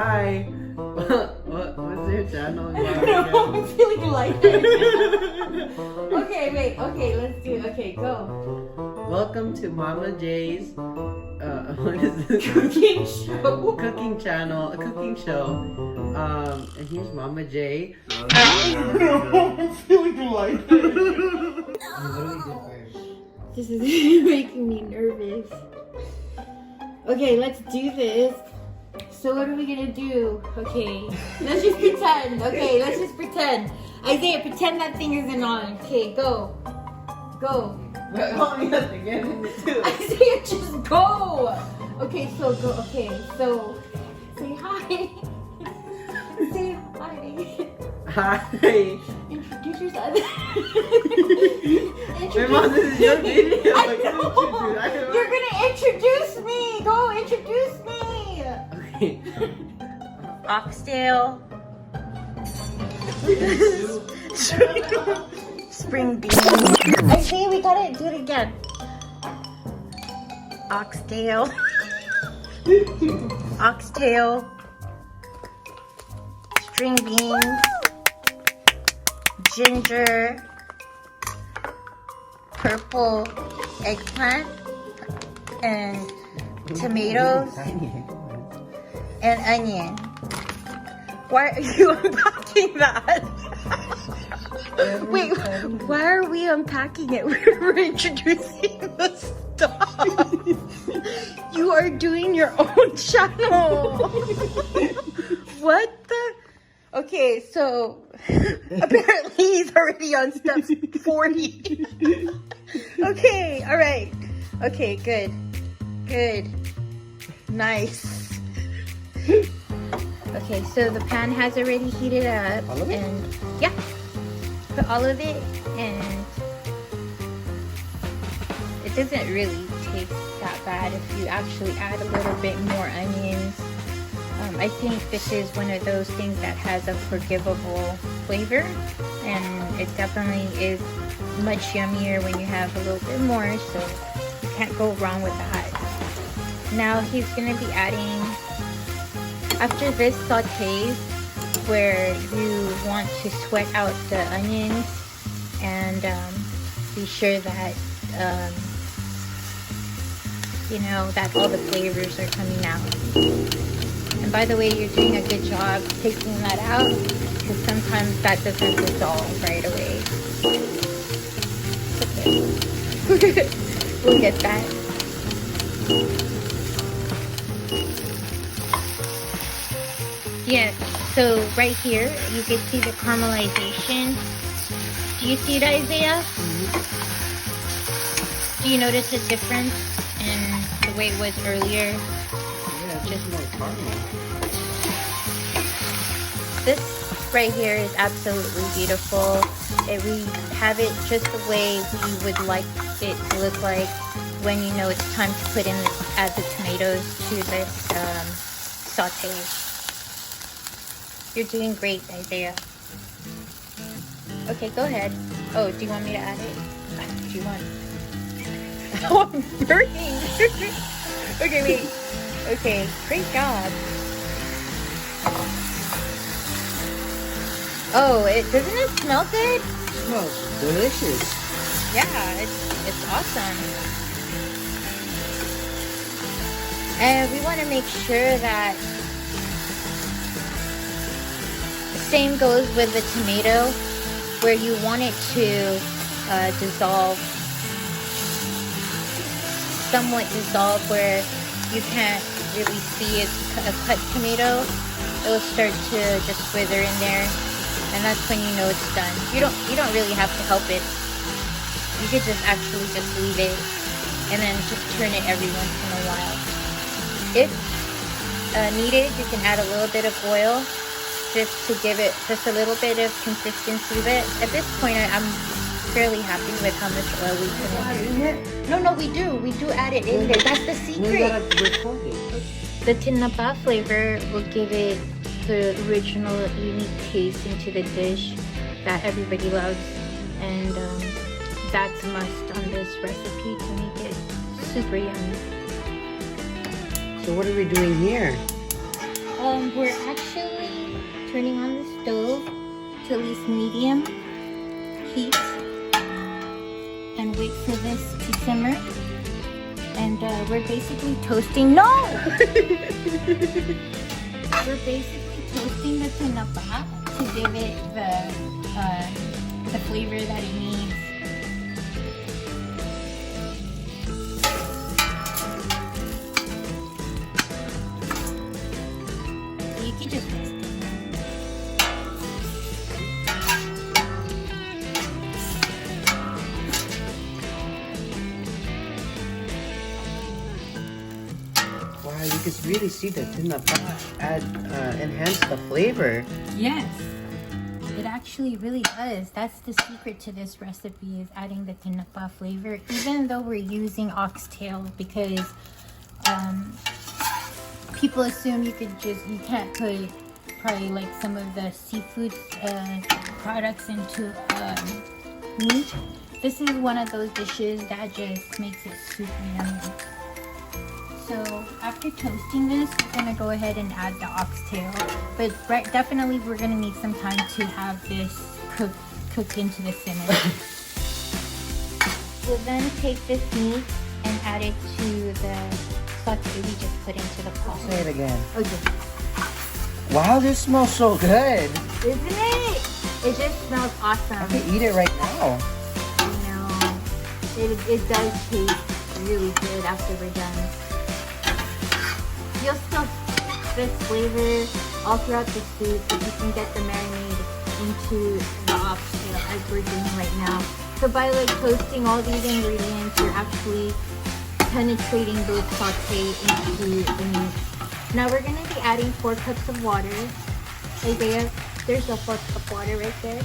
Hi. What's your channel? I don't know. I'm feeling lightheaded. Okay, wait. Okay, let's do. Okay, go. Welcome to Mama J's. What is this? Cooking show. Cooking channel, a cooking show. And here's Mama J. I'm feeling lightheaded. This is making me nervous. Okay, let's do this. So what are we gonna do? Okay, let's just pretend. Okay, let's just pretend. Isaiah, pretend that thing isn't on. Okay, go. Go. But mommy has to get in it too. Isaiah, just go. Okay, so go. Okay, so say hi. Say hi. Hi. Introduce yourself. My mom, this is your video. I know. You're gonna introduce me. Go introduce me. Okay. Oxtail. Spring beans. I see, we gotta do it again. Oxtail. Oxtail. String beans. Ginger. Purple eggplant. And tomatoes. And onion. Why are you unpacking that? Wait, why are we unpacking it? We're introducing the stuff. You are doing your own channel. What the? Okay, so apparently he's already on step 40. Okay, all right. Okay, good. Good. Nice. Okay, so the pan has already heated up. All of it? And yeah, put all of it, and it doesn't really taste that bad if you actually add a little bit more onions. I think this is one of those things that has a forgivable flavor, and it definitely is much yummier when you have a little bit more, so you can't go wrong with that. Now he's gonna be adding, after this sautés, where you want to sweat out the onions and be sure that you know that all the flavors are coming out. And by the way, you're doing a good job taking that out, because sometimes that doesn't dissolve right away. It's okay. We'll get that. Yes, so right here you can see the caramelization. Do you see it, Isaiah? Do you notice a difference in the way it was earlier? Yeah, just more caramel. This right here is absolutely beautiful. We have it just the way we would like it to look like when you know it's time to put in add the tomatoes to this saute. You're doing great, Isaiah. Okay, go ahead. Oh, do you want me to add it? Do you want? Oh, I'm burning. Okay, wait. Okay, great job. Oh, doesn't it smell good? It smells delicious. Yeah, it's awesome. And we want to make sure that the same goes with the tomato, where you want it to dissolve, somewhat dissolve, where you can't really see a cut tomato. It'll start to just wither in there, and that's when you know it's done. You don't really have to help it. You could just actually just leave it, and then just turn it every once in a while. If needed, you can add a little bit of oil just to give it just a little bit of consistency. But at this point, I'm fairly happy with how much oil we put in. No, we do add it in there. That's the secret. The tinapa flavor will give it the original unique taste into the dish that everybody loves, and that's a must on this recipe to make it super yummy. So what are we doing here? We're actually turning on the stove to at least medium heat and wait for this to simmer. And we're basically toasting. No! We're basically toasting the tinapa to give it the flavor that it needs. You can just rest it. Wow, you can really see the tinapa enhance the flavor. Yes, it actually really does. That's the secret to this recipe, is adding the tinapa flavor, even though we're using oxtail, because people assume you can't put probably like some of the seafood products into meat. This is one of those dishes that just makes it super yummy. So after toasting this, we're gonna go ahead and add the oxtail. But definitely we're gonna need some time to have this cook into the simmer. We'll then take this meat and add it to the saute we just put into the pot. Say it again. Okay. Wow, this smells so good. Isn't it? It just smells awesome. I can eat it right now. I know. It does taste really good after we're done. You'll still this flavor all throughout the soup, but you can get the marinade into the oxtail as we're doing right now. So by like toasting all these ingredients, you're actually penetrating those saute into the meat. Now we're gonna be adding 4 cups of water. Isaiah, there's a 4 cup water right there.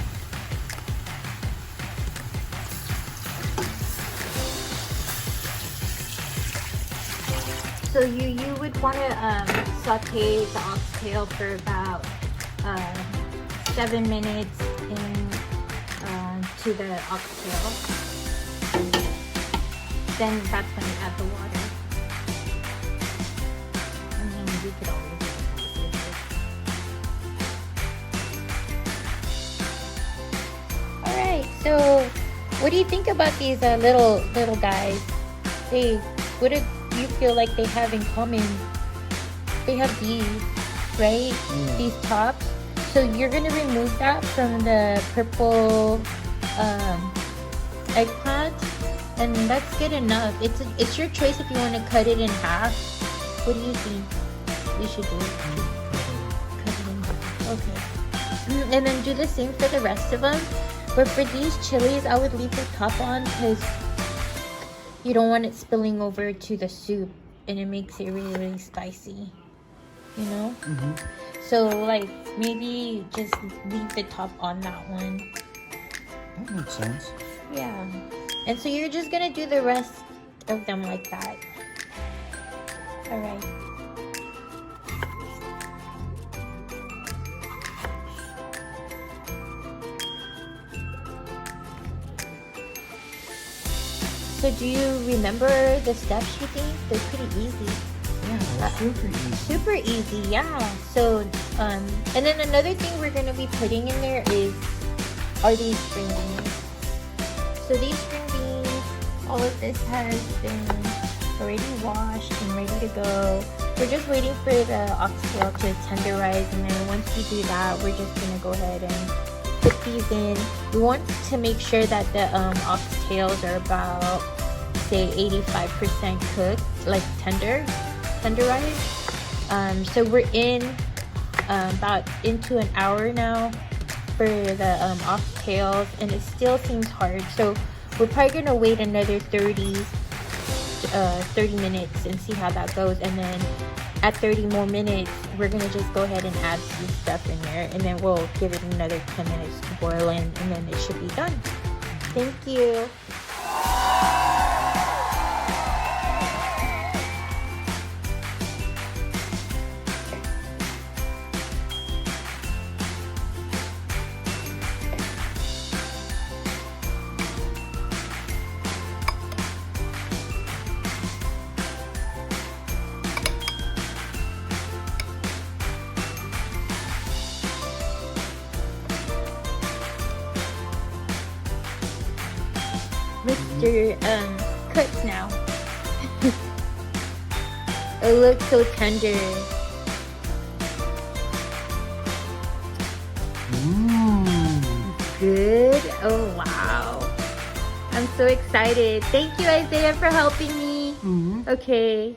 So you would want to saute the oxtail for about 7 minutes to the oxtail. Then that's when you add the water. I mean, you could always do it. All right. So, what do you think about these little guys? What do you feel like they have in common? They have these, right? These tops. So you're gonna remove that from the purple eggplant, and that's good enough. It's your choice if you want to cut it in half. What do you think we should do? Cut it in half. Okay. And then do the same for the rest of them. But for these chilies, I would leave the top on because you don't want it spilling over to the soup, and it makes it really, really spicy. You know? So, like, maybe just leave the top on that one. That makes sense. Yeah. And so you're just gonna do the rest of them like that. Alright. So do you remember the steps, you think? They're pretty easy. Yeah, super easy. Super easy, yeah. So, and then another thing we're gonna be putting in there are these string beans. So these string beans, all of this has been already washed and ready to go. We're just waiting for the oxtail to tenderize, and then once we do that, we're just gonna go ahead and put these in. We want to make sure that the oxtails are about, say, 85% cooked, like tenderized. So we're in about into an hour now for the oxtails, and it still seems hard. So we're probably gonna wait another 30 minutes and see how that goes, and then at 30 more minutes we're gonna just go ahead and add some stuff in there, and then we'll give it another 10 minutes to boil in, and then it should be done. Thank you. lobster cooked now. It looks so tender. Good. Oh wow. I'm so excited. Thank you, Isaiah, for helping me. Okay.